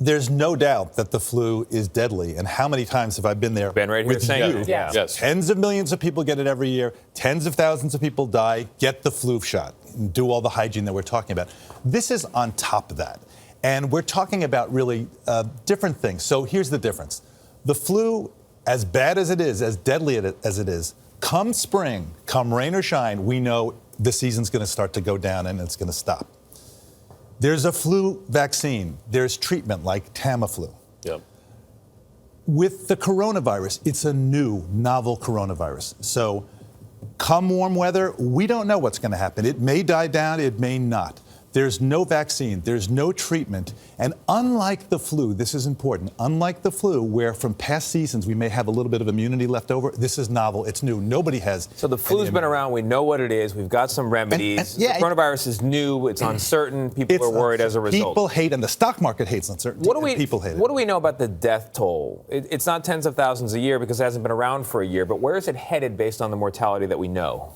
There's no doubt that the flu is deadly. And how many times have I been there Ben right here with saying you? it. Yeah. Yes. Tens of millions of people get it every year. Tens of thousands of people die. Get the flu shot. And do all the hygiene that we're talking about. This is on top of that. And we're talking about really different things. So here's the difference. The flu, as bad as it is, as deadly as it is, come spring, come rain or shine, we know the season's going to start to go down and it's going to stop. There's a flu vaccine. There's treatment like Tamiflu. Yep. With the coronavirus, it's a new, novel coronavirus. So come warm weather, we don't know what's going to happen. It may die down, it may not. There's no vaccine, there's no treatment. And unlike the flu, this is important, unlike the flu, where from past seasons we may have a little bit of immunity left over, this is novel, it's new. Nobody has. So the flu's been around, we know what it is, we've got some remedies. The coronavirus is new, it's uncertain, people are worried as a result. People hate, and the stock market hates uncertainty, people hate it. What do we know about the death toll? It's not tens of thousands a year because it hasn't been around for a year, but where is it headed based on the mortality that we know?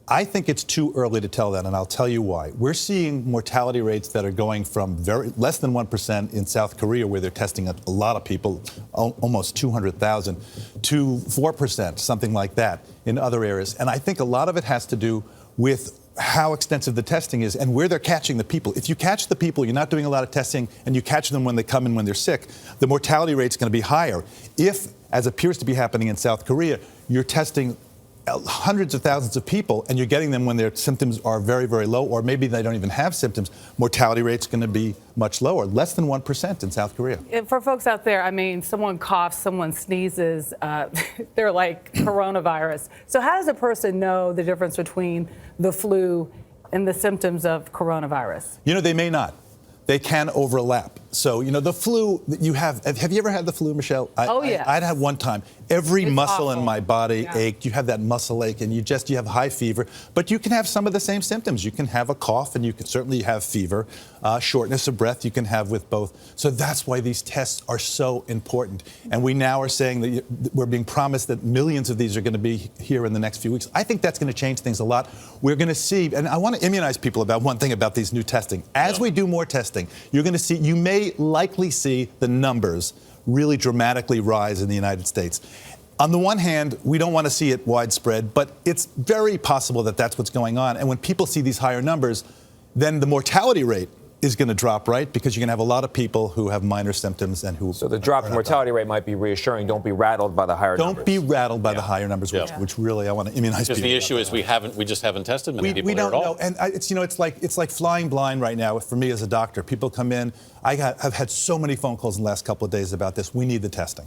I think it's too early to tell that, and I'll tell you why. We're seeing mortality rates that are going from less than 1% in South Korea, where they're testing a lot of people, almost 200,000, to 4%, something like that, in other areas. And I think a lot of it has to do with how extensive the testing is and where they're catching the people. If you catch the people, you're not doing a lot of testing, and you catch them when they come in when they're sick, the mortality rate's going to be higher. If, as appears to be happening in South Korea, you're testing hundreds of thousands of people and you're getting them when their symptoms are very, very low, or maybe they don't even have symptoms, mortality rate's going to be much lower, less than 1% in South Korea. For folks out there, I mean, someone coughs, someone sneezes, they're like coronavirus. So how does a person know the difference between the flu and the symptoms of coronavirus? You know, they may not. They can overlap. So, you know, the flu that you have you ever had the flu, Michelle? Yeah. I'd had one time. Every muscle in my body Yeah. ached. You have that muscle ache, and you have high fever. But you can have some of the same symptoms. You can have a cough, and you can certainly have fever. Shortness of breath you can have with both. So that's why these tests are so important. And we now are saying that we're being promised that millions of these are going to be here in the next few weeks. I think that's going to change things a lot. We're going to see, and I want to immunize people about one thing about these new testing. As we do more testing, you're going to see, you may likely see the numbers really dramatically rise in the United States. On the one hand, we don't want to see it widespread, but it's very possible that that's what's going on. And when people see these higher numbers, then the mortality rate is going to drop, right? Because you're going to have a lot of people who have minor symptoms and who. So the drop in mortality rate might be reassuring. Don't be rattled by the higher numbers. Don't be rattled by the higher numbers, which really I want to immunize people. Because the issue is we just haven't tested many people here at all. We don't know, and it's like flying blind right now for me as a doctor. People come in. I've had so many phone calls in the last couple of days about this. We need the testing.